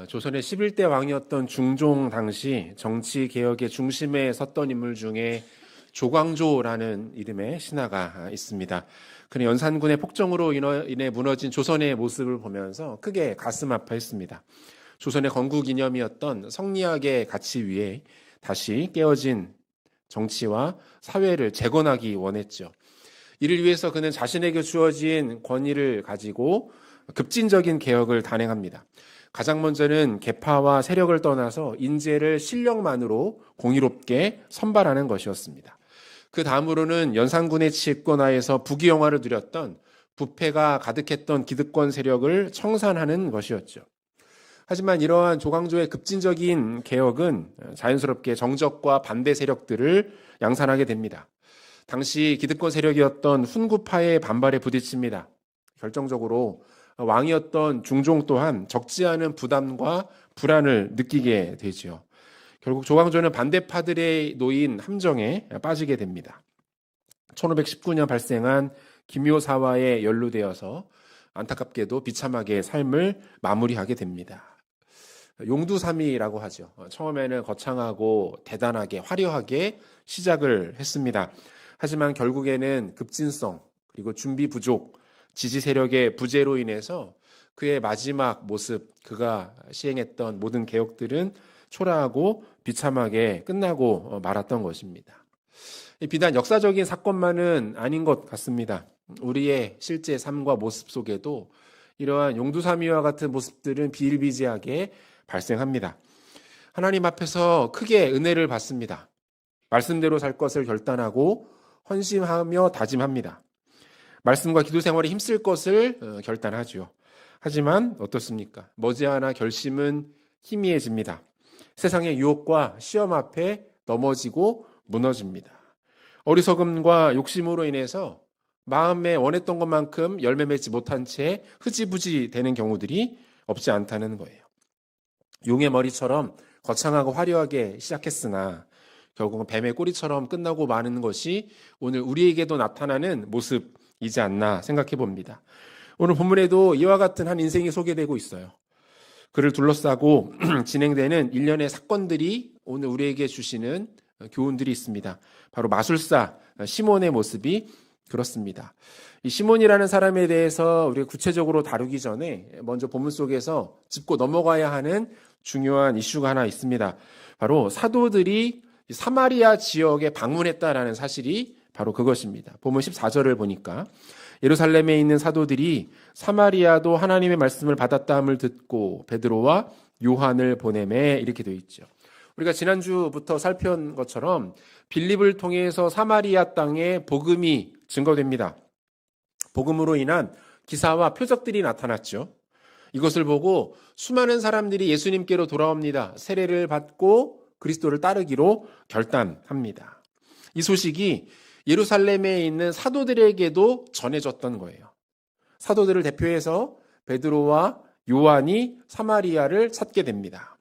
조선의 11대 왕이었던 중종 당시 정치 개혁의 중심에 섰던 인물 중에 조광조라는 이름의 신하가 있습니다. 그는 연산군의 폭정으로 인해 무너진 조선의 모습을 보면서 크게 가슴 아파했습니다. 조선의 건국이념이었던 성리학의 가치 위에 다시 깨어진 정치와 사회를 재건하기 원했죠. 이를 위해서 그는 자신에게 주어진 권위를 가지고 급진적인 개혁을 단행합니다. 가장 먼저는 계파와 세력을 떠나서 인재를 실력만으로 공의롭게 선발하는 것이었습니다. 그 다음으로는 연산군의 집권하에서 부귀영화를 누렸던 부패가 가득했던 기득권 세력을 청산하는 것이었죠. 하지만 이러한 조광조의 급진적인 개혁은 자연스럽게 정적과 반대 세력들을 양산하게 됩니다. 당시 기득권 세력이었던 훈구파의 반발에 부딪힙니다. 결정적으로 왕이었던 중종 또한 적지 않은 부담과 불안을 느끼게 되죠. 결국 조광조는 반대파들의 놓인 함정에 빠지게 됩니다. 1519년 발생한 김효사화에 연루되어서 안타깝게도 비참하게 삶을 마무리하게 됩니다. 용두삼위라고 하죠. 처음에는 거창하고 대단하게 화려하게 시작을 했습니다. 하지만 결국에는 급진성 그리고 준비 부족, 지지 세력의 부재로 인해서 그의 마지막 모습, 그가 시행했던 모든 개혁들은 초라하고 비참하게 끝나고 말았던 것입니다. 비단 역사적인 사건만은 아닌 것 같습니다. 우리의 실제 삶과 모습 속에도 이러한 용두사미와 같은 모습들은 비일비재하게 발생합니다. 하나님 앞에서 크게 은혜를 받습니다. 말씀대로 살 것을 결단하고 헌신하며 다짐합니다. 말씀과 기도 생활에 힘쓸 것을 결단하죠. 하지만 어떻습니까? 머지않아 결심은 희미해집니다. 세상의 유혹과 시험 앞에 넘어지고 무너집니다. 어리석음과 욕심으로 인해서 마음에 원했던 것만큼 열매 맺지 못한 채 흐지부지 되는 경우들이 없지 않다는 거예요. 용의 머리처럼 거창하고 화려하게 시작했으나 결국은 뱀의 꼬리처럼 끝나고 마는 것이 오늘 우리에게도 나타나는 모습이지 않나 생각해 봅니다. 오늘 본문에도 이와 같은 한 인생이 소개되고 있어요. 그를 둘러싸고 진행되는 일련의 사건들이 오늘 우리에게 주시는 교훈들이 있습니다. 바로 마술사 시몬의 모습이 그렇습니다. 이 시몬이라는 사람에 대해서 우리가 구체적으로 다루기 전에 먼저 본문 속에서 짚고 넘어가야 하는 중요한 이슈가 하나 있습니다. 바로 사도들이 사마리아 지역에 방문했다라는 사실이 바로 그것입니다. 본문 14절을 보니까 예루살렘에 있는 사도들이 사마리아도 하나님의 말씀을 받았다함을 듣고 베드로와 요한을 보내매 이렇게 되어 있죠. 우리가 지난주부터 살펴본 것처럼 빌립을 통해서 사마리아 땅에 복음이 증거됩니다. 복음으로 인한 기사와 표적들이 나타났죠. 이것을 보고 수많은 사람들이 예수님께로 돌아옵니다. 세례를 받고 그리스도를 따르기로 결단합니다. 이 소식이 예루살렘에 있는 사도들에게도 전해졌던 거예요. 사도들을 대표해서 베드로와 요한이 사마리아를 찾게 됩니다.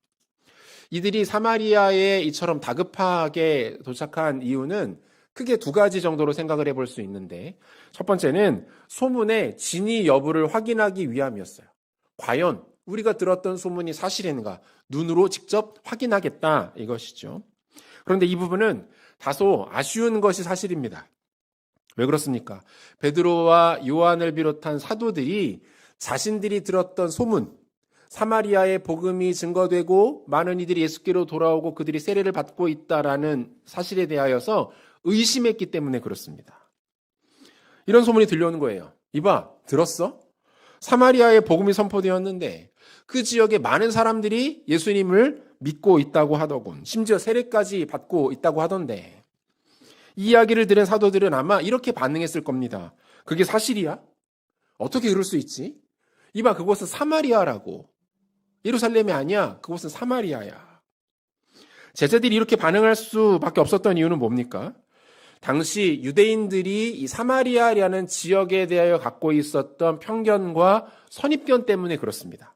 이들이 사마리아에 이처럼 다급하게 도착한 이유는 크게 두 가지 정도로 생각을 해볼 수 있는데, 첫 번째는 소문의 진위 여부를 확인하기 위함이었어요. 과연 우리가 들었던 소문이 사실인가 눈으로 직접 확인하겠다 이것이죠. 그런데 이 부분은 다소 아쉬운 것이 사실입니다. 왜 그렇습니까? 베드로와 요한을 비롯한 사도들이 자신들이 들었던 소문, 사마리아의 복음이 증거되고 많은 이들이 예수께로 돌아오고 그들이 세례를 받고 있다라는 사실에 대하여서 의심했기 때문에 그렇습니다. 이런 소문이 들려오는 거예요. 이봐, 들었어? 사마리아의 복음이 선포되었는데 그 지역에 많은 사람들이 예수님을 믿고 있다고 하더군. 심지어 세례까지 받고 있다고 하던데, 이 이야기를 들은 사도들은 아마 이렇게 반응했을 겁니다. 그게 사실이야? 어떻게 그럴 수 있지? 이봐, 그곳은 사마리아라고. 예루살렘이 아니야. 그곳은 사마리아야. 제자들이 이렇게 반응할 수밖에 없었던 이유는 뭡니까? 당시 유대인들이 이 사마리아라는 지역에 대하여 갖고 있었던 편견과 선입견 때문에 그렇습니다.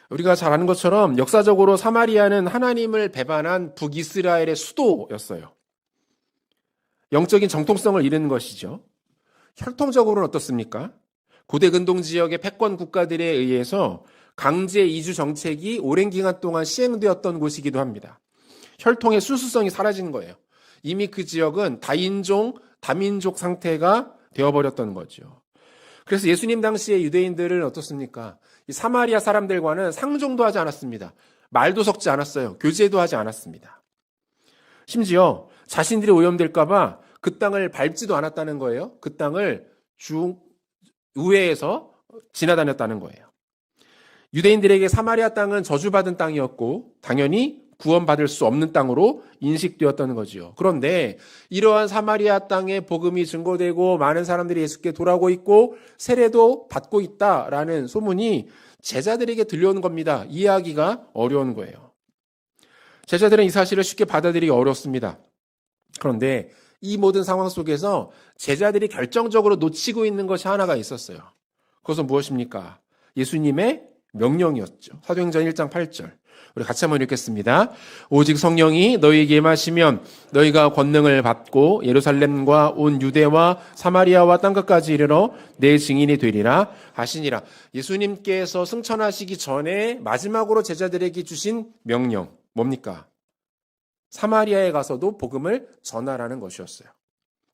우리가 잘 아는 것처럼 역사적으로 사마리아는 하나님을 배반한 북이스라엘의 수도였어요. 영적인 정통성을 잃은 것이죠. 혈통적으로는 어떻습니까? 고대 근동 지역의 패권 국가들에 의해서 강제 이주 정책이 오랜 기간 동안 시행되었던 곳이기도 합니다. 혈통의 수수성이 사라진 거예요. 이미 그 지역은 다인종, 다민족 상태가 되어버렸던 거죠. 그래서 예수님 당시의 유대인들은 어떻습니까? 이 사마리아 사람들과는 상종도 하지 않았습니다. 말도 섞지 않았어요. 교제도 하지 않았습니다. 심지어 자신들이 오염될까봐 그 땅을 밟지도 않았다는 거예요. 그 땅을 우회해서 지나다녔다는 거예요. 유대인들에게 사마리아 땅은 저주받은 땅이었고 당연히 구원받을 수 없는 땅으로 인식되었다는 거지요. 그런데 이러한 사마리아 땅에 복음이 증거되고 많은 사람들이 예수께 돌아오고 있고 세례도 받고 있다라는 소문이 제자들에게 들려오는 겁니다. 이해하기가 어려운 거예요. 제자들은 이 사실을 쉽게 받아들이기 어렵습니다. 그런데 이 모든 상황 속에서 제자들이 결정적으로 놓치고 있는 것이 하나가 있었어요. 그것은 무엇입니까? 예수님의 명령이었죠. 사도행전 1장 8절. 우리 같이 한번 읽겠습니다. 오직 성령이 너희에게 임하시면 너희가 권능을 받고 예루살렘과 온 유대와 사마리아와 땅끝까지 이르러 내 증인이 되리라 하시니라. 예수님께서 승천하시기 전에 마지막으로 제자들에게 주신 명령 뭡니까? 사마리아에 가서도 복음을 전하라는 것이었어요.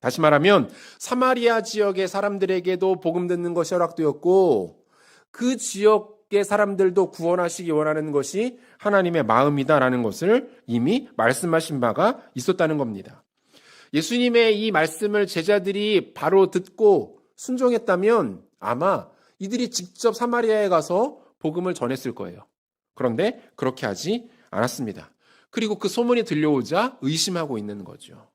다시 말하면 사마리아 지역의 사람들에게도 복음 듣는 것이 허락되었고 그 지역의 사람들도 구원하시기 원하는 것이 하나님의 마음이다라는 것을 이미 말씀하신 바가 있었다는 겁니다. 예수님의 이 말씀을 제자들이 바로 듣고 순종했다면 아마 이들이 직접 사마리아에 가서 복음을 전했을 거예요. 그런데 그렇게 하지 않았습니다. 그리고 그 소문이 들려오자 의심하고 있는 거죠.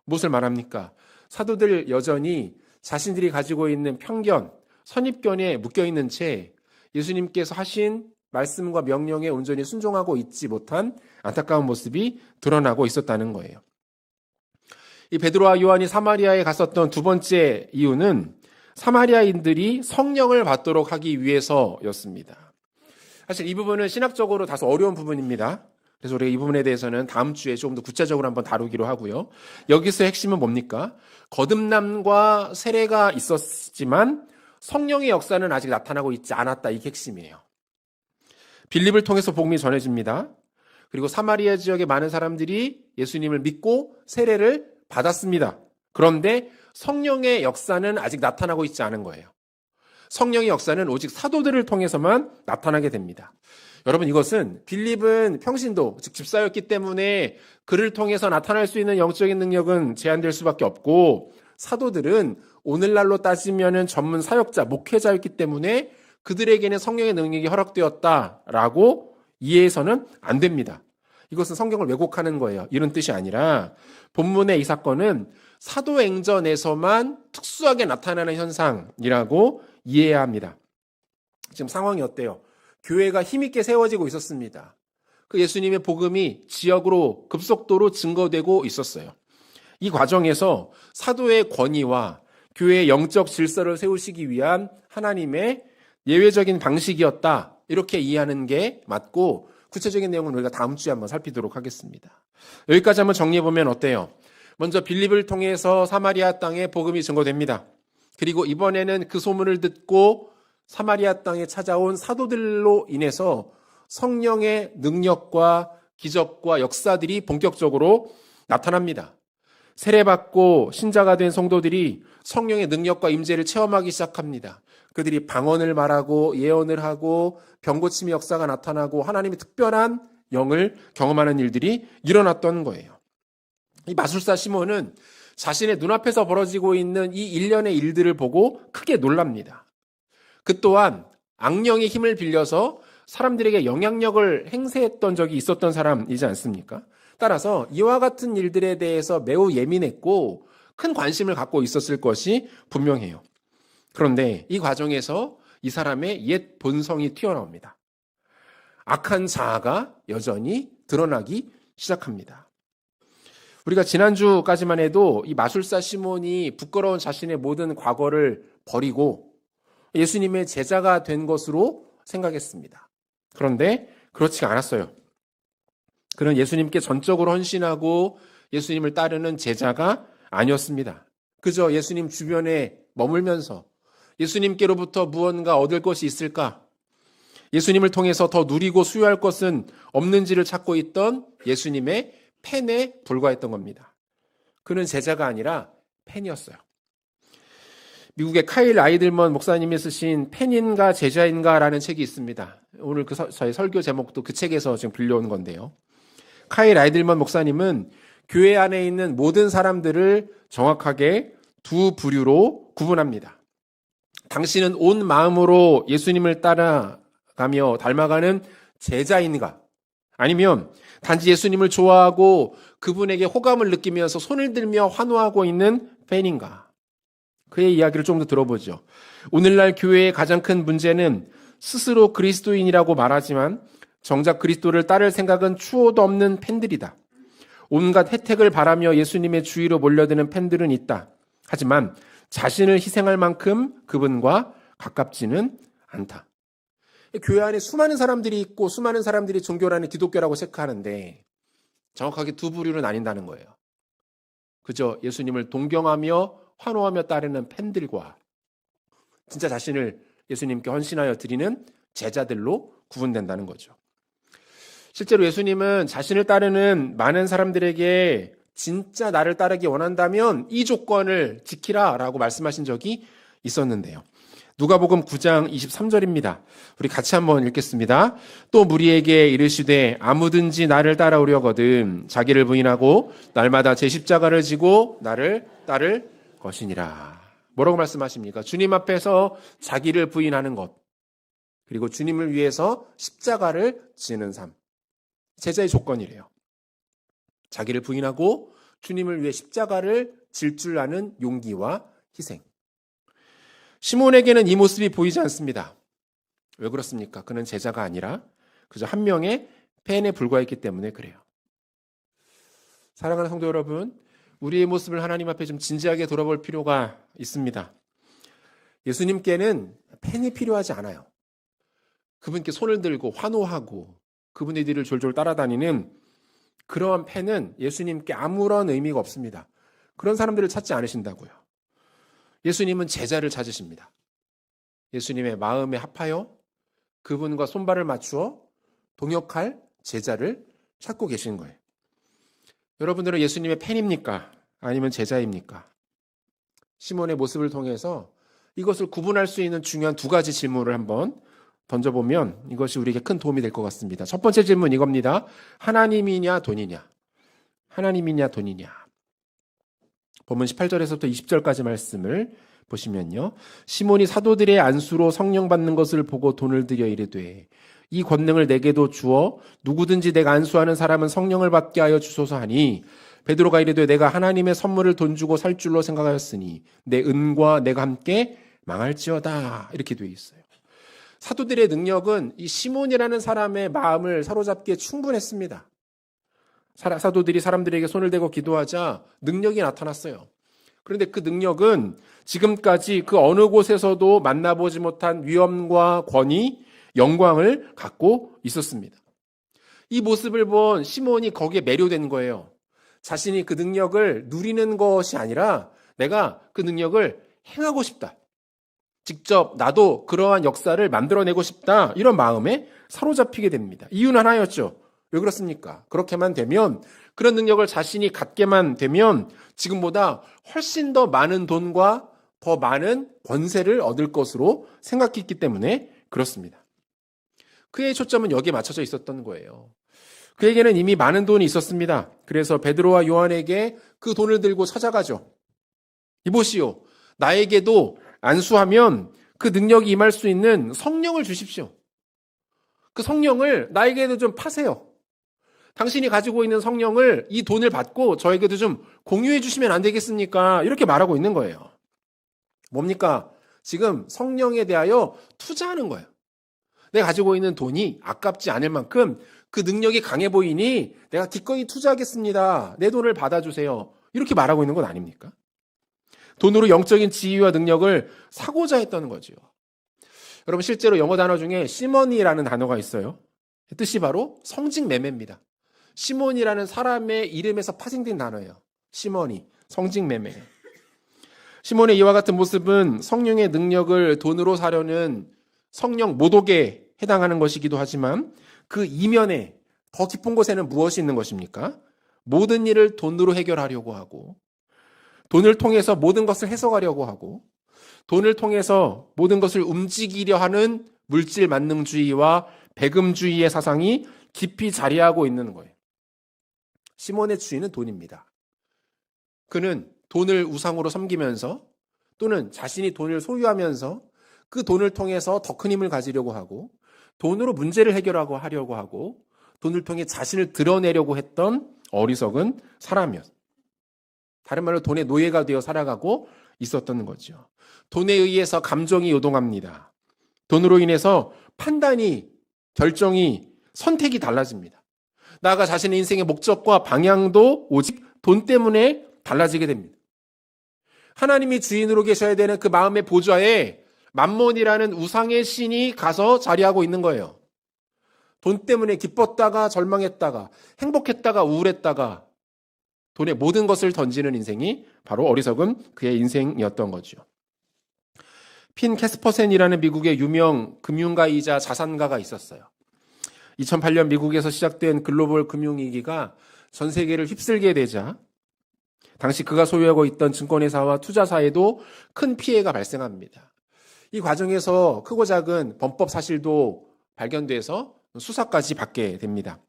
무엇을 말합니까? 사도들 여전히 자신들이 가지고 있는 편견, 선입견에 묶여있는 채 예수님께서 하신 말씀과 명령에 온전히 순종하고 있지 못한 안타까운 모습이 드러나고 있었다는 거예요. 이 베드로와 요한이 사마리아에 갔었던 두 번째 이유는 사마리아인들이 성령을 받도록 하기 위해서였습니다. 사실 이 부분은 신학적으로 다소 어려운 부분입니다. 그래서 우리가 이 부분에 대해서는 다음 주에 조금 더 구체적으로 한번 다루기로 하고요. 여기서 핵심은 뭡니까? 거듭남과 세례가 있었지만 성령의 역사는 아직 나타나고 있지 않았다. 이게 핵심이에요. 빌립을 통해서 복음이 전해집니다. 그리고 사마리아 지역의 많은 사람들이 예수님을 믿고 세례를 받았습니다. 그런데 성령의 역사는 아직 나타나고 있지 않은 거예요. 성령의 역사는 오직 사도들을 통해서만 나타나게 됩니다. 여러분, 이것은 빌립은 평신도, 즉 집사였기 때문에 그를 통해서 나타날 수 있는 영적인 능력은 제한될 수밖에 없고, 사도들은 오늘날로 따지면 전문 사역자, 목회자였기 때문에 그들에게는 성령의 능력이 허락되었다라고 이해해서는 안 됩니다. 이것은 성경을 왜곡하는 거예요. 이런 뜻이 아니라 본문의 이 사건은 사도행전에서만 특수하게 나타나는 현상이라고 이해해야 합니다. 지금 상황이 어때요? 교회가 힘있게 세워지고 있었습니다. 그 예수님의 복음이 지역으로 급속도로 증거되고 있었어요. 이 과정에서 사도의 권위와 교회의 영적 질서를 세우시기 위한 하나님의 예외적인 방식이었다. 이렇게 이해하는 게 맞고, 구체적인 내용은 우리가 다음 주에 한번 살피도록 하겠습니다. 여기까지 한번 정리해보면 어때요? 먼저 빌립을 통해서 사마리아 땅에 복음이 증거됩니다. 그리고 이번에는 그 소문을 듣고 사마리아 땅에 찾아온 사도들로 인해서 성령의 능력과 기적과 역사들이 본격적으로 나타납니다. 세례받고 신자가 된 성도들이 성령의 능력과 임재를 체험하기 시작합니다. 그들이 방언을 말하고 예언을 하고 병고침의 역사가 나타나고 하나님의 특별한 영을 경험하는 일들이 일어났던 거예요. 이 마술사 시몬은 자신의 눈앞에서 벌어지고 있는 이 일련의 일들을 보고 크게 놀랍니다. 그 또한 악령의 힘을 빌려서 사람들에게 영향력을 행사했던 적이 있었던 사람이지 않습니까? 따라서 이와 같은 일들에 대해서 매우 예민했고 큰 관심을 갖고 있었을 것이 분명해요. 그런데 이 과정에서 이 사람의 옛 본성이 튀어나옵니다. 악한 자아가 여전히 드러나기 시작합니다. 우리가 지난주까지만 해도 이 마술사 시몬이 부끄러운 자신의 모든 과거를 버리고 예수님의 제자가 된 것으로 생각했습니다. 그런데 그렇지 않았어요. 그는 예수님께 전적으로 헌신하고 예수님을 따르는 제자가 아니었습니다. 그저 예수님 주변에 머물면서 예수님께로부터 무언가 얻을 것이 있을까? 예수님을 통해서 더 누리고 수요할 것은 없는지를 찾고 있던 예수님의 팬에 불과했던 겁니다. 그는 제자가 아니라 팬이었어요. 미국의 카일 아이들먼 목사님이 쓰신 팬인가 제자인가라는 책이 있습니다. 오늘 저희 설교 제목도 그 책에서 지금 빌려온 건데요. 카일 아이들먼 목사님은 교회 안에 있는 모든 사람들을 정확하게 두 부류로 구분합니다. 당신은 온 마음으로 예수님을 따라가며 닮아가는 제자인가? 아니면 단지 예수님을 좋아하고 그분에게 호감을 느끼면서 손을 들며 환호하고 있는 팬인가? 그의 이야기를 좀 더 들어보죠. 오늘날 교회의 가장 큰 문제는 스스로 그리스도인이라고 말하지만 정작 그리스도를 따를 생각은 추호도 없는 팬들이다. 온갖 혜택을 바라며 예수님의 주위로 몰려드는 팬들은 있다. 하지만 자신을 희생할 만큼 그분과 가깝지는 않다. 교회 안에 수많은 사람들이 있고 수많은 사람들이 종교라는 기독교라고 체크하는데 정확하게 두 부류로 나뉜다는 거예요. 그저 예수님을 동경하며 환호하며 따르는 팬들과 진짜 자신을 예수님께 헌신하여 드리는 제자들로 구분된다는 거죠. 실제로 예수님은 자신을 따르는 많은 사람들에게 진짜 나를 따르기 원한다면 이 조건을 지키라라고 말씀하신 적이 있었는데요. 누가복음 9장 23절입니다. 우리 같이 한번 읽겠습니다. 또 무리에게 이르시되 아무든지 나를 따라오려거든 자기를 부인하고 날마다 제 십자가를 지고 나를 따를 것이니라. 뭐라고 말씀하십니까? 주님 앞에서 자기를 부인하는 것, 그리고 주님을 위해서 십자가를 지는 삶. 제자의 조건이래요. 자기를 부인하고 주님을 위해 십자가를 질 줄 아는 용기와 희생. 시몬에게는 이 모습이 보이지 않습니다. 왜 그렇습니까? 그는 제자가 아니라 그저 한 명의 팬에 불과했기 때문에 그래요. 사랑하는 성도 여러분, 우리의 모습을 하나님 앞에 좀 진지하게 돌아볼 필요가 있습니다. 예수님께는 팬이 필요하지 않아요. 그분께 손을 들고 환호하고 그분의 뒤를 졸졸 따라다니는 그러한 팬은 예수님께 아무런 의미가 없습니다. 그런 사람들을 찾지 않으신다고요. 예수님은 제자를 찾으십니다. 예수님의 마음에 합하여 그분과 손발을 맞추어 동역할 제자를 찾고 계신 거예요. 여러분들은 예수님의 팬입니까? 아니면 제자입니까? 시몬의 모습을 통해서 이것을 구분할 수 있는 중요한 두 가지 질문을 한번 던져보면 이것이 우리에게 큰 도움이 될 것 같습니다. 첫 번째 질문 이겁니다. 하나님이냐 돈이냐? 하나님이냐 돈이냐? 본문 18절에서부터 20절까지 말씀을 보시면요. 시몬이 사도들의 안수로 성령 받는 것을 보고 돈을 들여 이르되 이 권능을 내게도 주어 누구든지 내가 안수하는 사람은 성령을 받게 하여 주소서 하니 베드로가 이르되 내가 하나님의 선물을 돈 주고 살 줄로 생각하였으니 내 은과 내가 함께 망할지어다. 이렇게 되어 있어요. 사도들의 능력은 이 시몬이라는 사람의 마음을 사로잡기에 충분했습니다. 사도들이 사람들에게 손을 대고 기도하자 능력이 나타났어요. 그런데 그 능력은 지금까지 그 어느 곳에서도 만나보지 못한 위엄과 권위, 영광을 갖고 있었습니다. 이 모습을 본 시몬이 거기에 매료된 거예요. 자신이 그 능력을 누리는 것이 아니라 내가 그 능력을 행하고 싶다. 직접 나도 그러한 역사를 만들어내고 싶다. 이런 마음에 사로잡히게 됩니다. 이유는 하나였죠. 왜 그렇습니까? 그렇게만 되면, 그런 능력을 자신이 갖게만 되면 지금보다 훨씬 더 많은 돈과 더 많은 권세를 얻을 것으로 생각했기 때문에 그렇습니다. 그의 초점은 여기에 맞춰져 있었던 거예요. 그에게는 이미 많은 돈이 있었습니다. 그래서 베드로와 요한에게 그 돈을 들고 찾아가죠. 이보시오, 나에게도 안수하면 그 능력이 임할 수 있는 성령을 주십시오. 그 성령을 나에게도 좀 파세요. 당신이 가지고 있는 성령을, 이 돈을 받고 저에게도 좀 공유해 주시면 안 되겠습니까? 이렇게 말하고 있는 거예요. 뭡니까? 지금 성령에 대하여 투자하는 거예요. 내가 가지고 있는 돈이 아깝지 않을 만큼 그 능력이 강해 보이니 내가 기꺼이 투자하겠습니다. 내 돈을 받아주세요. 이렇게 말하고 있는 건 아닙니까? 돈으로 영적인 지위와 능력을 사고자 했던 거죠. 여러분, 실제로 영어 단어 중에 시몬이라는 단어가 있어요. 뜻이 바로 성직 매매입니다. 시몬이라는 사람의 이름에서 파생된 단어예요. 시몬이, 성직 매매. 시몬의 이와 같은 모습은 성령의 능력을 돈으로 사려는 성령 모독의 해당하는 것이기도 하지만 그 이면에 더 깊은 곳에는 무엇이 있는 것입니까? 모든 일을 돈으로 해결하려고 하고, 돈을 통해서 모든 것을 해석하려고 하고, 돈을 통해서 모든 것을 움직이려 하는 물질 만능주의와 배금주의의 사상이 깊이 자리하고 있는 거예요. 시몬의 주인은 돈입니다. 그는 돈을 우상으로 섬기면서 또는 자신이 돈을 소유하면서 그 돈을 통해서 더 큰 힘을 가지려고 하고 돈으로 문제를 해결하고 하려고 하고 돈을 통해 자신을 드러내려고 했던 어리석은 사람이었어요. 다른 말로 돈의 노예가 되어 살아가고 있었던 거죠. 돈에 의해서 감정이 요동합니다. 돈으로 인해서 판단이, 결정이, 선택이 달라집니다. 나아가 자신의 인생의 목적과 방향도 오직 돈 때문에 달라지게 됩니다. 하나님이 주인으로 계셔야 되는 그 마음의 보좌에 맘몬이라는 우상의 신이 가서 자리하고 있는 거예요. 돈 때문에 기뻤다가 절망했다가 행복했다가 우울했다가 돈에 모든 것을 던지는 인생이 바로 어리석은 그의 인생이었던 거죠. 핀 캐스퍼센이라는 미국의 유명 금융가이자 자산가가 있었어요. 2008년 미국에서 시작된 글로벌 금융위기가 전 세계를 휩쓸게 되자 당시 그가 소유하고 있던 증권회사와 투자사에도 큰 피해가 발생합니다. 이 과정에서 크고 작은 범법 사실도 발견돼서 수사까지 받게 됩니다.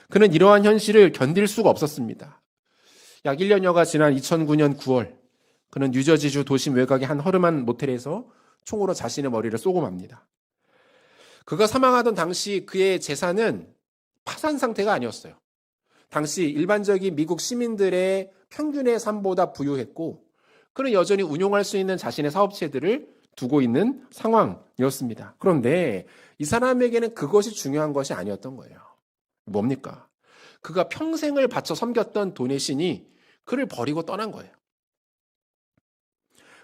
그는 이러한 현실을 견딜 수가 없었습니다. 약 1년여가 지난 2009년 9월 그는 뉴저지주 도심 외곽의 한 허름한 모텔에서 총으로 자신의 머리를 쏘고 맙니다. 그가 사망하던 당시 그의 재산은 파산 상태가 아니었어요. 당시 일반적인 미국 시민들의 평균의 삶보다 부유했고 그는 여전히 운용할 수 있는 자신의 사업체들을 두고 있는 상황이었습니다. 그런데 이 사람에게는 그것이 중요한 것이 아니었던 거예요. 뭡니까? 그가 평생을 바쳐 섬겼던 돈의 신이 그를 버리고 떠난 거예요.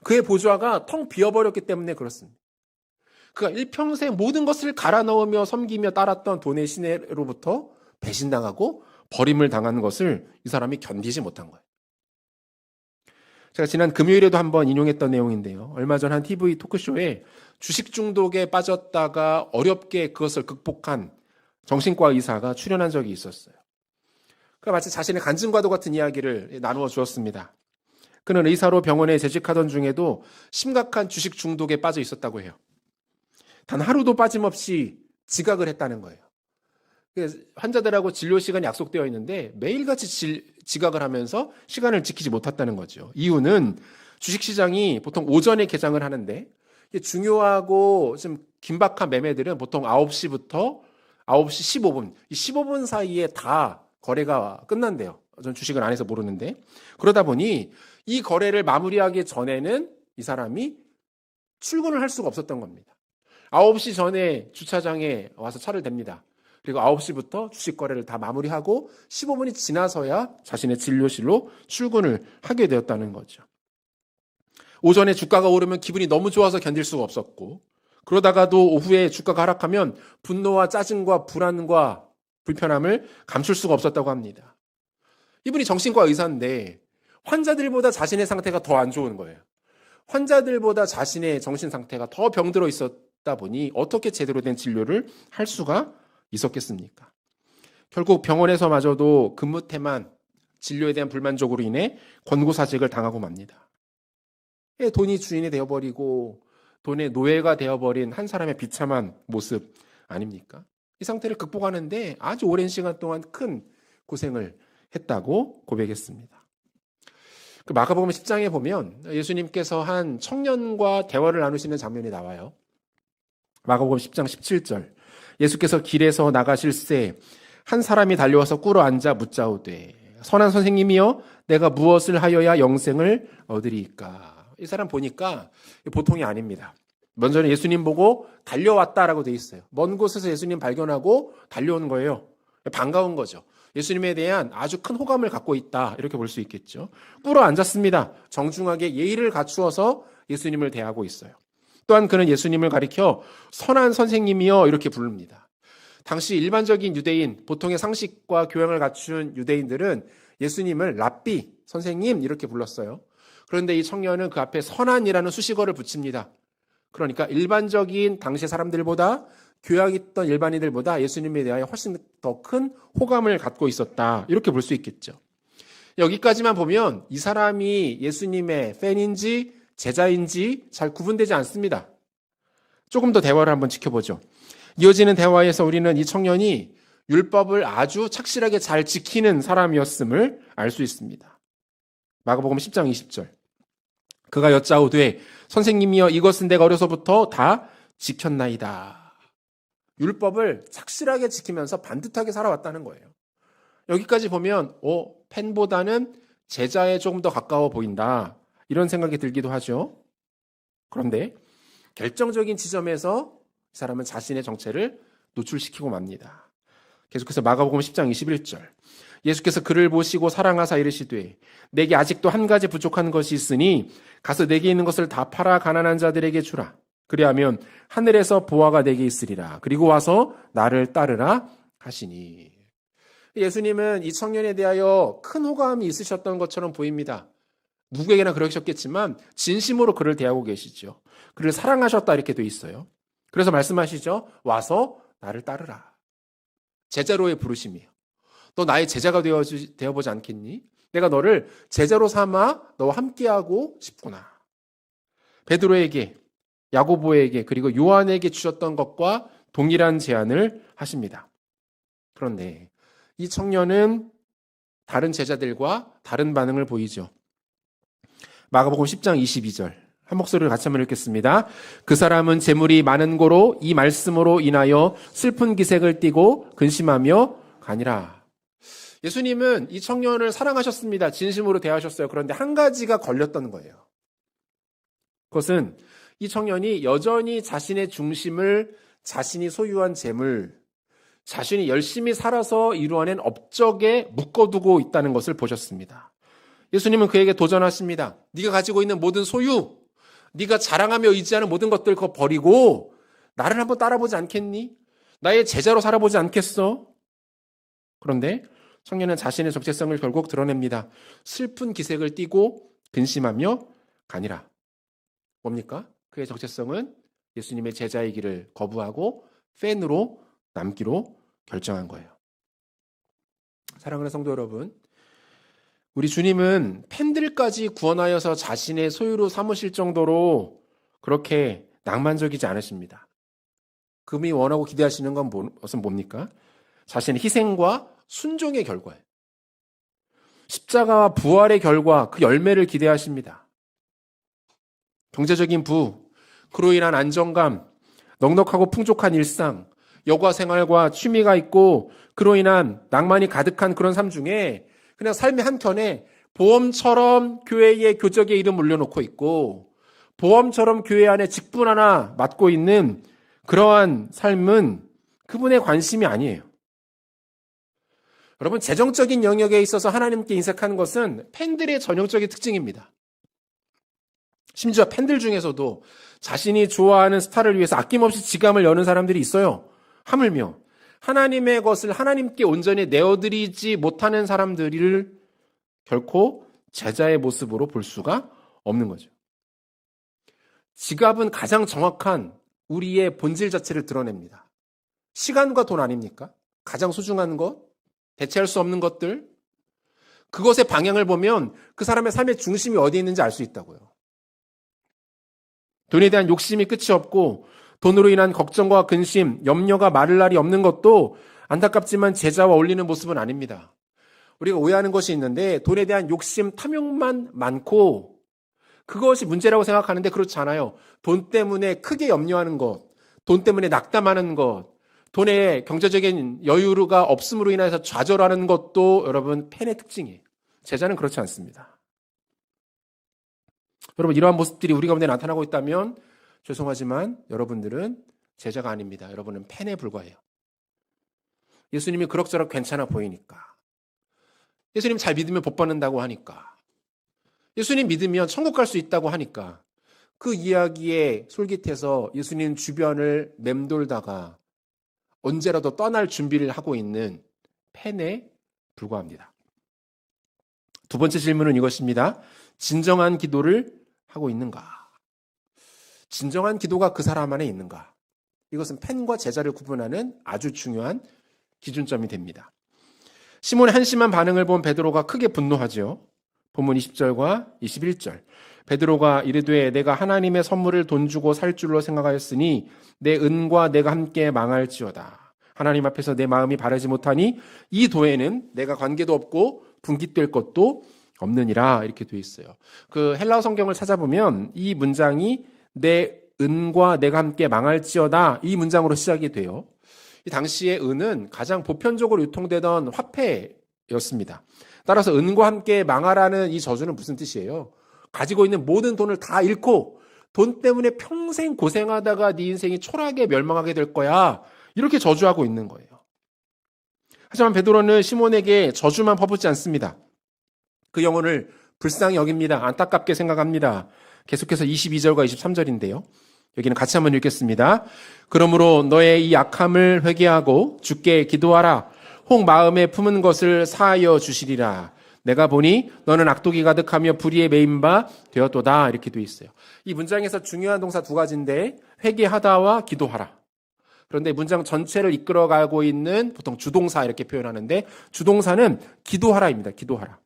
그의 보좌가 텅 비어버렸기 때문에 그렇습니다. 그가 일평생 모든 것을 갈아 넣으며 섬기며 따랐던 돈의 신으로부터 배신당하고 버림을 당한 것을 이 사람이 견디지 못한 거예요. 제가 지난 금요일에도 한번 인용했던 내용인데요. 얼마 전 한 TV 토크쇼에 주식 중독에 빠졌다가 어렵게 그것을 극복한 정신과 의사가 출연한 적이 있었어요. 그가 마치 자신의 간증과도 같은 이야기를 나누어 주었습니다. 그는 의사로 병원에 재직하던 중에도 심각한 주식 중독에 빠져 있었다고 해요. 단 하루도 빠짐없이 지각을 했다는 거예요. 환자들하고 진료 시간이 약속되어 있는데 매일같이 지각을 하면서 시간을 지키지 못했다는 거죠. 이유는 주식시장이 보통 오전에 개장을 하는데 중요하고 좀 긴박한 매매들은 보통 9시부터 9시 15분, 이 15분 사이에 다 거래가 끝난대요. 전 주식을 안 해서 모르는데. 그러다 보니 이 거래를 마무리하기 전에는 이 사람이 출근을 할 수가 없었던 겁니다. 9시 전에 주차장에 와서 차를 댑니다. 그리고 9시부터 주식 거래를 다 마무리하고 15분이 지나서야 자신의 진료실로 출근을 하게 되었다는 거죠. 오전에 주가가 오르면 기분이 너무 좋아서 견딜 수가 없었고 그러다가도 오후에 주가가 하락하면 분노와 짜증과 불안과 불편함을 감출 수가 없었다고 합니다. 이분이 정신과 의사인데 환자들보다 자신의 상태가 더 안 좋은 거예요. 환자들보다 자신의 정신 상태가 더 병들어 있었다 보니 어떻게 제대로 된 진료를 할 수가 있었겠습니까? 결국 병원에서마저도 근무 태만, 진료에 대한 불만족으로 인해 권고사직을 당하고 맙니다. 돈이 주인이 되어버리고 돈의 노예가 되어버린 한 사람의 비참한 모습 아닙니까? 이 상태를 극복하는데 아주 오랜 시간 동안 큰 고생을 했다고 고백했습니다. 그 마가복음 10장에 보면 예수님께서 한 청년과 대화를 나누시는 장면이 나와요. 마가복음 10장 17절 예수께서 길에서 나가실새 한 사람이 달려와서 꿇어 앉아 묻자오되 선한 선생님이여 내가 무엇을 하여야 영생을 얻으리이까. 이 사람 보니까 보통이 아닙니다. 먼저는 예수님 보고 달려왔다라고 돼 있어요. 먼 곳에서 예수님 발견하고 달려온 거예요. 반가운 거죠. 예수님에 대한 아주 큰 호감을 갖고 있다 이렇게 볼 수 있겠죠. 꿇어 앉았습니다. 정중하게 예의를 갖추어서 예수님을 대하고 있어요. 또한 그는 예수님을 가리켜 선한 선생님이여 이렇게 부릅니다. 당시 일반적인 유대인, 보통의 상식과 교양을 갖춘 유대인들은 예수님을 랍비, 선생님 이렇게 불렀어요. 그런데 이 청년은 그 앞에 선한이라는 수식어를 붙입니다. 그러니까 일반적인 당시 사람들보다 교양 있던 일반인들보다 예수님에 대하여 훨씬 더 큰 호감을 갖고 있었다. 이렇게 볼 수 있겠죠. 여기까지만 보면 이 사람이 예수님의 팬인지 제자인지 잘 구분되지 않습니다. 조금 더 대화를 한번 지켜보죠. 이어지는 대화에서 우리는 이 청년이 율법을 아주 착실하게 잘 지키는 사람이었음을 알 수 있습니다. 마가복음 10장 20절. 그가 여짜오되 선생님이여 이것은 내가 어려서부터 다 지켰나이다. 율법을 착실하게 지키면서 반듯하게 살아왔다는 거예요. 여기까지 보면 팬보다는 제자에 조금 더 가까워 보인다. 이런 생각이 들기도 하죠. 그런데 결정적인 지점에서 이 사람은 자신의 정체를 노출시키고 맙니다. 계속해서 마가복음 10장 21절. 예수께서 그를 보시고 사랑하사 이르시되 내게 아직도 한 가지 부족한 것이 있으니 가서 내게 있는 것을 다 팔아 가난한 자들에게 주라. 그리하면 하늘에서 보화가 내게 있으리라. 그리고 와서 나를 따르라 하시니. 예수님은 이 청년에 대하여 큰 호감이 있으셨던 것처럼 보입니다. 누구에게나 그러셨겠지만 진심으로 그를 대하고 계시죠. 그를 사랑하셨다 이렇게 돼 있어요. 그래서 말씀하시죠. 와서 나를 따르라. 제자로의 부르심이에요. 너 나의 제자가 되어보지 않겠니? 내가 너를 제자로 삼아 너와 함께하고 싶구나. 베드로에게, 야고보에게 그리고 요한에게 주셨던 것과 동일한 제안을 하십니다. 그런데 이 청년은 다른 제자들과 다른 반응을 보이죠. 마가복음 10장 22절. 한 목소리로 같이 한번 읽겠습니다. 그 사람은 재물이 많은 고로 이 말씀으로 인하여 슬픈 기색을 띠고 근심하며 가니라. 예수님은 이 청년을 사랑하셨습니다. 진심으로 대하셨어요. 그런데 한 가지가 걸렸던 거예요. 그것은 이 청년이 여전히 자신의 중심을 자신이 소유한 재물, 자신이 열심히 살아서 이루어낸 업적에 묶어두고 있다는 것을 보셨습니다. 예수님은 그에게 도전하십니다. 네가 가지고 있는 모든 소유, 네가 자랑하며 의지하는 모든 것들 그거 버리고 나를 한번 따라보지 않겠니? 나의 제자로 살아보지 않겠어? 그런데 청년은 자신의 정체성을 결국 드러냅니다. 슬픈 기색을 띠고 근심하며 가니라. 뭡니까? 그의 정체성은 예수님의 제자이기를 거부하고 팬으로 남기로 결정한 거예요. 사랑하는 성도 여러분, 우리 주님은 팬들까지 구원하여서 자신의 소유로 삼으실 정도로 그렇게 낭만적이지 않으십니다. 그분이 원하고 기대하시는 건 무엇은 뭡니까? 자신의 희생과 순종의 결과예요. 십자가와 부활의 결과, 그 열매를 기대하십니다. 경제적인 부, 그로 인한 안정감, 넉넉하고 풍족한 일상, 여가 생활과 취미가 있고 그로 인한 낭만이 가득한 그런 삶 중에 그냥 삶의 한켠에 보험처럼 교회의 교적의 이름 올려놓고 있고 보험처럼 교회 안에 직분 하나 맡고 있는 그러한 삶은 그분의 관심이 아니에요. 여러분, 재정적인 영역에 있어서 하나님께 인색하는 것은 팬들의 전형적인 특징입니다. 심지어 팬들 중에서도 자신이 좋아하는 스타를 위해서 아낌없이 지갑을 여는 사람들이 있어요. 하물며 하나님의 것을 하나님께 온전히 내어드리지 못하는 사람들을 결코 제자의 모습으로 볼 수가 없는 거죠. 지갑은 가장 정확한 우리의 본질 자체를 드러냅니다. 시간과 돈 아닙니까? 가장 소중한 것, 대체할 수 없는 것들, 그것의 방향을 보면 그 사람의 삶의 중심이 어디에 있는지 알 수 있다고요. 돈에 대한 욕심이 끝이 없고 돈으로 인한 걱정과 근심, 염려가 마를 날이 없는 것도 안타깝지만 제자와 어울리는 모습은 아닙니다. 우리가 오해하는 것이 있는데 돈에 대한 욕심, 탐욕만 많고 그것이 문제라고 생각하는데 그렇지 않아요. 돈 때문에 크게 염려하는 것, 돈 때문에 낙담하는 것, 돈에 경제적인 여유가 없음으로 인해서 좌절하는 것도 여러분 팬의 특징이에요. 제자는 그렇지 않습니다. 여러분, 이러한 모습들이 우리 가운데 나타나고 있다면 죄송하지만 여러분들은 제자가 아닙니다. 여러분은 팬에 불과해요. 예수님이 그럭저럭 괜찮아 보이니까, 예수님 잘 믿으면 복 받는다고 하니까, 예수님 믿으면 천국 갈 수 있다고 하니까 그 이야기에 솔깃해서 예수님 주변을 맴돌다가 언제라도 떠날 준비를 하고 있는 팬에 불과합니다. 두 번째 질문은 이것입니다. 진정한 기도를 하고 있는가? 진정한 기도가 그 사람 안에 있는가? 이것은 팬과 제자를 구분하는 아주 중요한 기준점이 됩니다. 시몬의 한심한 반응을 본 베드로가 크게 분노하죠. 본문 20절과 21절. 베드로가 이르되 내가 하나님의 선물을 돈 주고 살 줄로 생각하였으니 내 은과 내가 함께 망할지어다. 하나님 앞에서 내 마음이 바르지 못하니 이 도에는 내가 관계도 없고 분깃될 것도 없느니라. 이렇게 되어 있어요. 그 헬라어 성경을 찾아보면 이 문장이 내 은과 내가 함께 망할지어다, 이 문장으로 시작이 돼요. 이 당시에 은은 가장 보편적으로 유통되던 화폐였습니다. 따라서 은과 함께 망하라는 이 저주는 무슨 뜻이에요? 가지고 있는 모든 돈을 다 잃고 돈 때문에 평생 고생하다가 네 인생이 초라하게 멸망하게 될 거야, 이렇게 저주하고 있는 거예요. 하지만 베드로는 시몬에게 저주만 퍼붓지 않습니다. 그 영혼을 불쌍히 여깁니다. 안타깝게 생각합니다. 계속해서 22절과 23절인데요. 여기는 같이 한번 읽겠습니다. 그러므로 너의 이 악함을 회개하고 주께 기도하라. 혹 마음에 품은 것을 사하여 주시리라. 내가 보니 너는 악독이 가득하며 불의에 매인 바 되었도다. 이렇게 되어 있어요. 이 문장에서 중요한 동사 두 가지인데 회개하다와 기도하라. 그런데 문장 전체를 이끌어가고 있는 보통 주동사 이렇게 표현하는데 주동사는 기도하라입니다. 기도하라.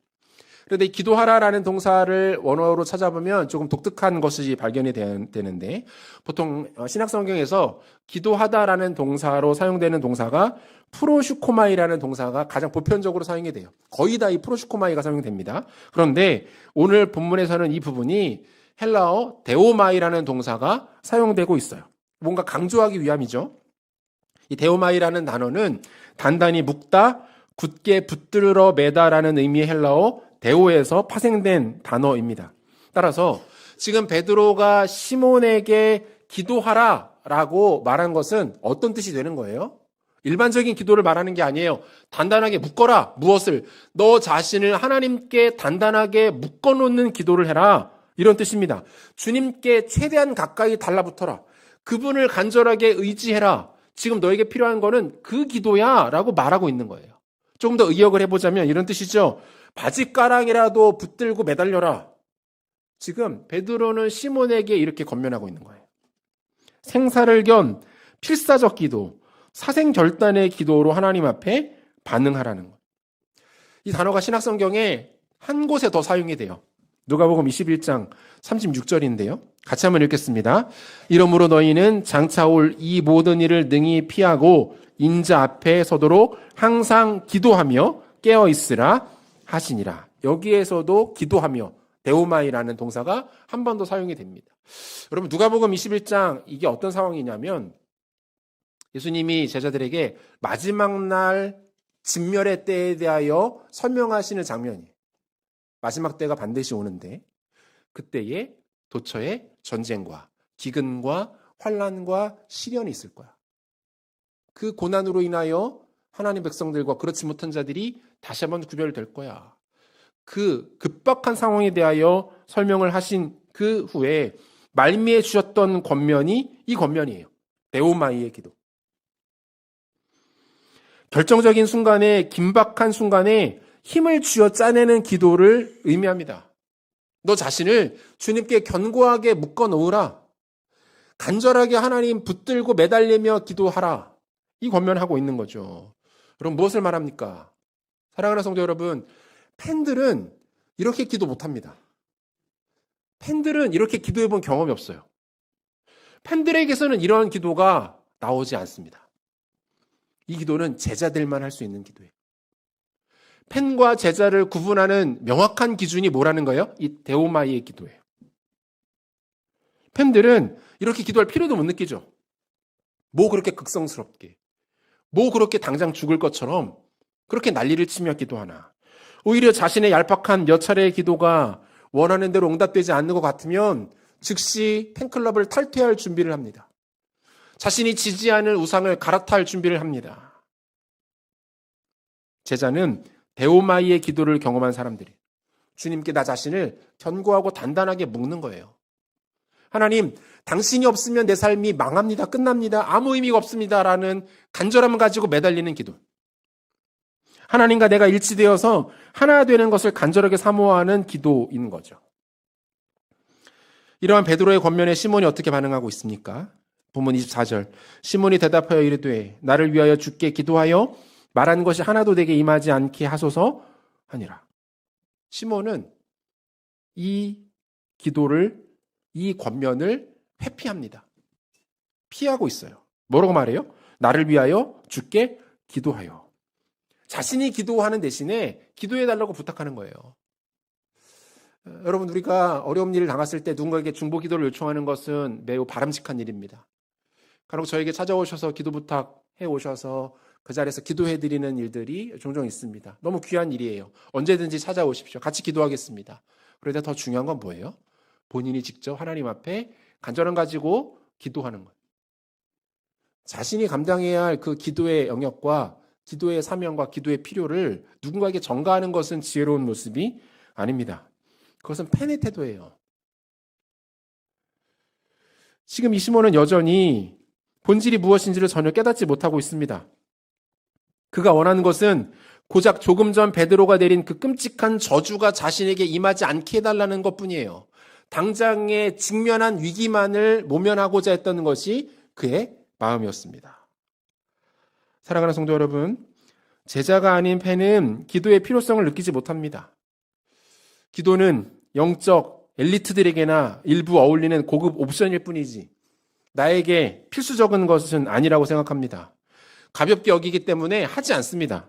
그런데 이 기도하라라는 동사를 원어로 찾아보면 조금 독특한 것이 발견이 되는데 보통 신약 성경에서 기도하다라는 동사로 사용되는 동사가 프로슈코마이라는 동사가 가장 보편적으로 사용이 돼요. 거의 다 이 프로슈코마이가 사용됩니다. 그런데 오늘 본문에서는 이 부분이 헬라어 데오마이라는 동사가 사용되고 있어요. 뭔가 강조하기 위함이죠. 이 데오마이라는 단어는 단단히 묶다, 굳게 붙들어 매다라는 의미의 헬라어 데오에서 파생된 단어입니다. 따라서 지금 베드로가 시몬에게 기도하라라고 말한 것은 어떤 뜻이 되는 거예요? 일반적인 기도를 말하는 게 아니에요. 단단하게 묶어라. 무엇을? 너 자신을 하나님께 단단하게 묶어놓는 기도를 해라. 이런 뜻입니다. 주님께 최대한 가까이 달라붙어라. 그분을 간절하게 의지해라. 지금 너에게 필요한 거는 그 기도야 라고 말하고 있는 거예요. 조금 더 의역을 해보자면 이런 뜻이죠. 바짓가랑이라도 붙들고 매달려라. 지금 베드로는 시몬에게 이렇게 권면하고 있는 거예요. 생사를 견 필사적 기도, 사생결단의 기도로 하나님 앞에 반응하라는 거예요. 이 단어가 신약성경에 한 곳에 더 사용이 돼요. 누가복음 21장 36절인데요. 같이 한번 읽겠습니다. 이러므로 너희는 장차 올 이 모든 일을 능히 피하고 인자 앞에 서도록 항상 기도하며 깨어 있으라 하시니라. 여기에서도 기도하며 데오마이라는 동사가 한 번 더 사용이 됩니다. 여러분 누가복음 21장 이게 어떤 상황이냐면 예수님이 제자들에게 마지막 날 진멸의 때에 대하여 설명하시는 장면이에요. 마지막 때가 반드시 오는데 그때에 도처에 전쟁과 기근과 환난과 시련이 있을 거야. 그 고난으로 인하여 하나님 백성들과 그렇지 못한 자들이 다시 한번 구별될 거야. 그 급박한 상황에 대하여 설명을 하신 그 후에 말미에 주셨던 권면이 이 권면이에요. 데오마이의 기도. 결정적인 순간에, 긴박한 순간에 힘을 쥐어 짜내는 기도를 의미합니다. 너 자신을 주님께 견고하게 묶어 놓으라. 간절하게 하나님 붙들고 매달리며 기도하라. 이 권면하고 있는 거죠. 그럼 무엇을 말합니까? 사랑하는 성도 여러분, 팬들은 이렇게 기도 못합니다. 팬들은 이렇게 기도해 본 경험이 없어요. 팬들에게서는 이러한 기도가 나오지 않습니다. 이 기도는 제자들만 할 수 있는 기도예요. 팬과 제자를 구분하는 명확한 기준이 뭐라는 거예요? 이 데오마이의 기도예요. 팬들은 이렇게 기도할 필요도 못 느끼죠. 뭐 그렇게 극성스럽게, 뭐 그렇게 당장 죽을 것처럼 그렇게 난리를 치며 기도하나. 오히려 자신의 얄팍한 몇 차례의 기도가 원하는 대로 응답되지 않는 것 같으면 즉시 팬클럽을 탈퇴할 준비를 합니다. 자신이 지지하는 우상을 갈아탈 준비를 합니다. 제자는 데오마이의 기도를 경험한 사람들이 주님께 나 자신을 견고하고 단단하게 묶는 거예요. 하나님, 당신이 없으면 내 삶이 망합니다. 끝납니다. 아무 의미가 없습니다. 라는 간절함을 가지고 매달리는 기도. 하나님과 내가 일치되어서 하나 되는 것을 간절하게 사모하는 기도인 거죠. 이러한 베드로의 권면에 시몬이 어떻게 반응하고 있습니까? 본문 24절. 시몬이 대답하여 이르되 나를 위하여 주께 기도하여 말한 것이 하나도 내게 임하지 않게 하소서 하니라. 시몬은 이 기도를, 이 권면을 회피합니다. 피하고 있어요. 뭐라고 말해요? 나를 위하여 주께 기도하여. 자신이 기도하는 대신에 기도해달라고 부탁하는 거예요. 여러분, 우리가 어려운 일을 당했을 때 누군가에게 중보 기도를 요청하는 것은 매우 바람직한 일입니다. 간혹 저에게 찾아오셔서 기도 부탁해 오셔서 그 자리에서 기도해드리는 일들이 종종 있습니다. 너무 귀한 일이에요. 언제든지 찾아오십시오. 같이 기도하겠습니다. 그런데 더 중요한 건 뭐예요? 본인이 직접 하나님 앞에 간절함 가지고 기도하는 거예요. 자신이 감당해야 할 그 기도의 영역과 기도의 사명과 기도의 필요를 누군가에게 전가하는 것은 지혜로운 모습이 아닙니다. 그것은 팬의 태도예요. 지금 이 시몬은 여전히 본질이 무엇인지를 전혀 깨닫지 못하고 있습니다. 그가 원하는 것은 고작 조금 전 베드로가 내린 그 끔찍한 저주가 자신에게 임하지 않게 해달라는 것뿐이에요. 당장에 직면한 위기만을 모면하고자 했던 것이 그의 마음이었습니다. 사랑하는 성도 여러분, 제자가 아닌 팬은 기도의 필요성을 느끼지 못합니다. 기도는 영적 엘리트들에게나 일부 어울리는 고급 옵션일 뿐이지 나에게 필수적인 것은 아니라고 생각합니다. 가볍게 여기기 때문에 하지 않습니다.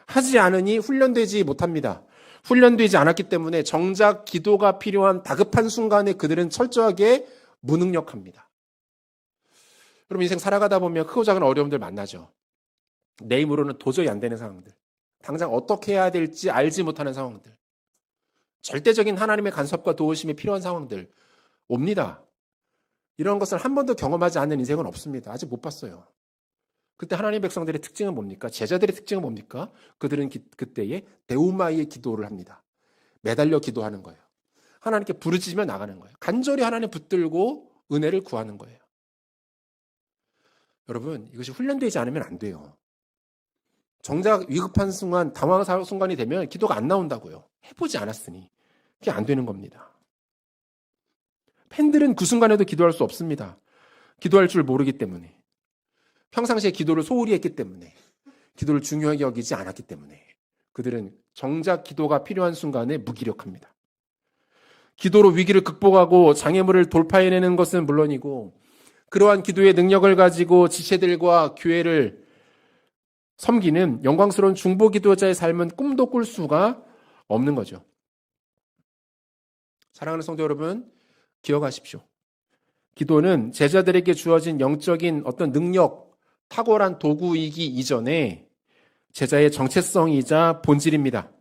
하지 않으니 훈련되지 못합니다. 훈련되지 않았기 때문에 정작 기도가 필요한 다급한 순간에 그들은 철저하게 무능력합니다. 여러분, 인생 살아가다 보면 크고 작은 어려움들 만나죠. 내 힘으로는 도저히 안 되는 상황들, 당장 어떻게 해야 될지 알지 못하는 상황들, 절대적인 하나님의 간섭과 도우심이 필요한 상황들 옵니다. 이런 것을 한 번도 경험하지 않는 인생은 없습니다. 아직 못 봤어요. 그때 하나님의 백성들의 특징은 뭡니까? 제자들의 특징은 뭡니까? 그들은 그때에 데우마이의 기도를 합니다. 매달려 기도하는 거예요. 하나님께 부르짖으며 나가는 거예요. 간절히 하나님 붙들고 은혜를 구하는 거예요. 여러분, 이것이 훈련되지 않으면 안 돼요. 정작 위급한 순간, 당황한 순간이 되면 기도가 안 나온다고요. 해보지 않았으니. 그게 안 되는 겁니다. 팬들은 그 순간에도 기도할 수 없습니다. 기도할 줄 모르기 때문에. 평상시에 기도를 소홀히 했기 때문에. 기도를 중요하게 여기지 않았기 때문에. 그들은 정작 기도가 필요한 순간에 무기력합니다. 기도로 위기를 극복하고 장애물을 돌파해내는 것은 물론이고 그러한 기도의 능력을 가지고 지체들과 교회를 섬기는 영광스러운 중보 기도자의 삶은 꿈도 꿀 수가 없는 거죠. 사랑하는 성도 여러분, 기억하십시오. 기도는 제자들에게 주어진 영적인 어떤 능력, 탁월한 도구이기 이전에 제자의 정체성이자 본질입니다.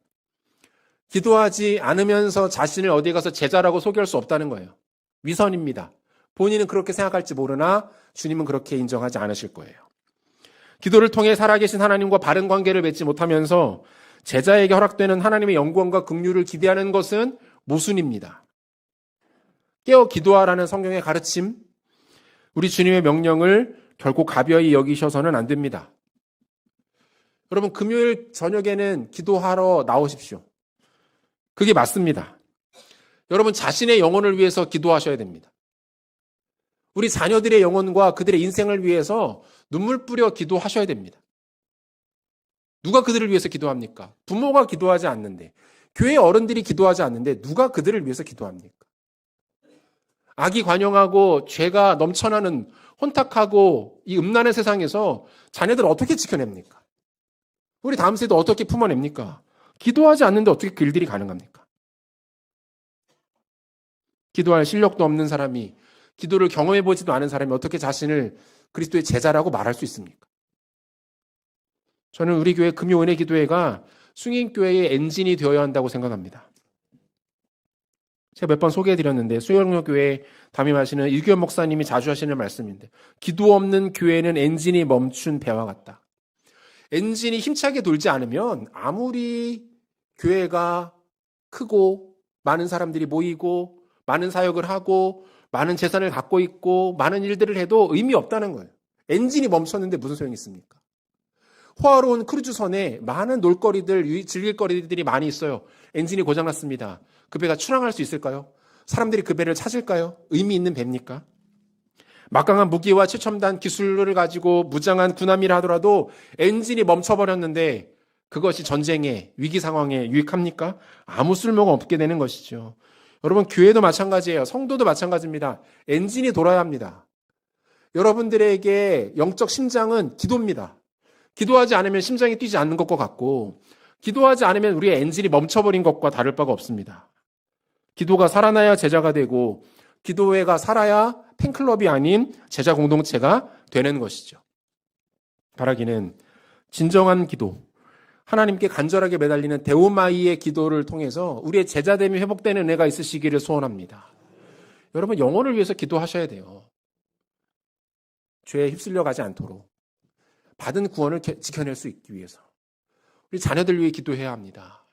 기도하지 않으면서 자신을 어디 가서 제자라고 소개할 수 없다는 거예요. 위선입니다. 본인은 그렇게 생각할지 모르나 주님은 그렇게 인정하지 않으실 거예요. 기도를 통해 살아계신 하나님과 바른 관계를 맺지 못하면서 제자에게 허락되는 하나님의 영광과 긍휼을 기대하는 것은 모순입니다. 깨어 기도하라는 성경의 가르침, 우리 주님의 명령을 결코 가벼이 여기셔서는 안 됩니다. 여러분, 금요일 저녁에는 기도하러 나오십시오. 그게 맞습니다. 여러분, 자신의 영혼을 위해서 기도하셔야 됩니다. 우리 자녀들의 영혼과 그들의 인생을 위해서 눈물 뿌려 기도하셔야 됩니다. 누가 그들을 위해서 기도합니까? 부모가 기도하지 않는데, 교회 어른들이 기도하지 않는데 누가 그들을 위해서 기도합니까? 악이 관영하고 죄가 넘쳐나는 혼탁하고 이 음란의 세상에서 자녀들을 어떻게 지켜냅니까? 우리 다음 세대 어떻게 품어냅니까? 기도하지 않는데 어떻게 그 일들이 가능합니까? 기도할 실력도 없는 사람이, 기도를 경험해보지도 않은 사람이 어떻게 자신을 그리스도의 제자라고 말할 수 있습니까? 저는 우리 교회 금요은혜기도회가 숭인교회의 엔진이 되어야 한다고 생각합니다. 제가 몇 번 소개해드렸는데 수영역교회 담임하시는 이규현 목사님이 자주 하시는 말씀인데, 기도 없는 교회는 엔진이 멈춘 배와 같다. 엔진이 힘차게 돌지 않으면 아무리 교회가 크고 많은 사람들이 모이고 많은 사역을 하고 많은 재산을 갖고 있고 많은 일들을 해도 의미 없다는 거예요. 엔진이 멈췄는데 무슨 소용이 있습니까? 호화로운 크루즈선에 많은 놀거리들, 즐길 거리들이 많이 있어요. 엔진이 고장났습니다. 그 배가 출항할 수 있을까요? 사람들이 그 배를 찾을까요? 의미 있는 배입니까? 막강한 무기와 최첨단 기술을 가지고 무장한 군함이라 하더라도 엔진이 멈춰버렸는데 그것이 전쟁의 위기 상황에 유익합니까? 아무 쓸모가 없게 되는 것이죠. 여러분, 교회도 마찬가지예요. 성도도 마찬가지입니다. 엔진이 돌아야 합니다. 여러분들에게 영적 심장은 기도입니다. 기도하지 않으면 심장이 뛰지 않는 것과 같고, 기도하지 않으면 우리의 엔진이 멈춰버린 것과 다를 바가 없습니다. 기도가 살아나야 제자가 되고, 기도회가 살아야 팬클럽이 아닌 제자 공동체가 되는 것이죠. 바라기는 진정한 기도, 하나님께 간절하게 매달리는 데오마이의 기도를 통해서 우리의 제자됨이 회복되는 은혜가 있으시기를 소원합니다. 여러분, 영혼을 위해서 기도하셔야 돼요. 죄에 휩쓸려 가지 않도록 받은 구원을 지켜낼 수 있기 위해서 우리 자녀들 위해 기도해야 합니다.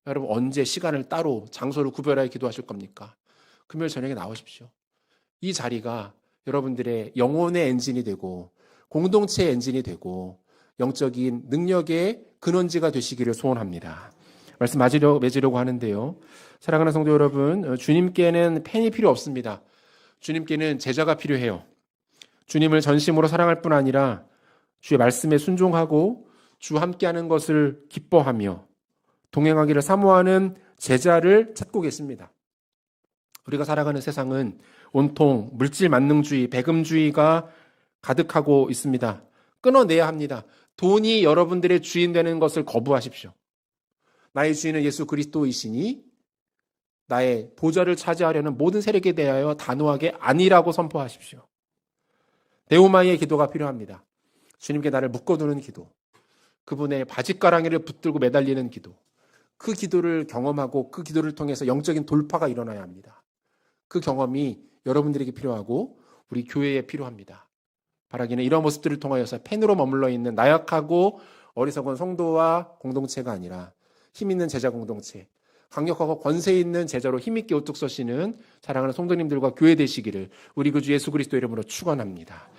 여러분, 언제 시간을 따로 장소를 구별하여 기도하실 겁니까? 금요일 저녁에 나오십시오. 이 자리가 여러분들의 영혼의 엔진이 되고 공동체의 엔진이 되고 영적인 능력의 근원지가 되시기를 소원합니다. 말씀 맺으려고 하는데요. 사랑하는 성도 여러분, 주님께는 팬이 필요 없습니다. 주님께는 제자가 필요해요. 주님을 전심으로 사랑할 뿐 아니라 주의 말씀에 순종하고 주와 함께하는 것을 기뻐하며 동행하기를 사모하는 제자를 찾고 계십니다. 우리가 살아가는 세상은 온통 물질 만능주의, 배금주의가 가득하고 있습니다. 끊어내야 합니다. 돈이 여러분들의 주인 되는 것을 거부하십시오. 나의 주인은 예수 그리스도이시니 나의 보좌를 차지하려는 모든 세력에 대하여 단호하게 아니라고 선포하십시오. 데오마이의 기도가 필요합니다. 주님께 나를 묶어두는 기도, 그분의 바짓가랑이를 붙들고 매달리는 기도, 그 기도를 경험하고 그 기도를 통해서 영적인 돌파가 일어나야 합니다. 그 경험이 여러분들에게 필요하고 우리 교회에 필요합니다. 바라기는 이런 모습들을 통하여서 펜으로 머물러 있는 나약하고 어리석은 성도와 공동체가 아니라 힘있는 제자 공동체, 강력하고 권세 있는 제자로 힘있게 우뚝 서시는 사랑하는 성도님들과 교회 되시기를 우리 구주 예수 그리스도 이름으로 축원합니다.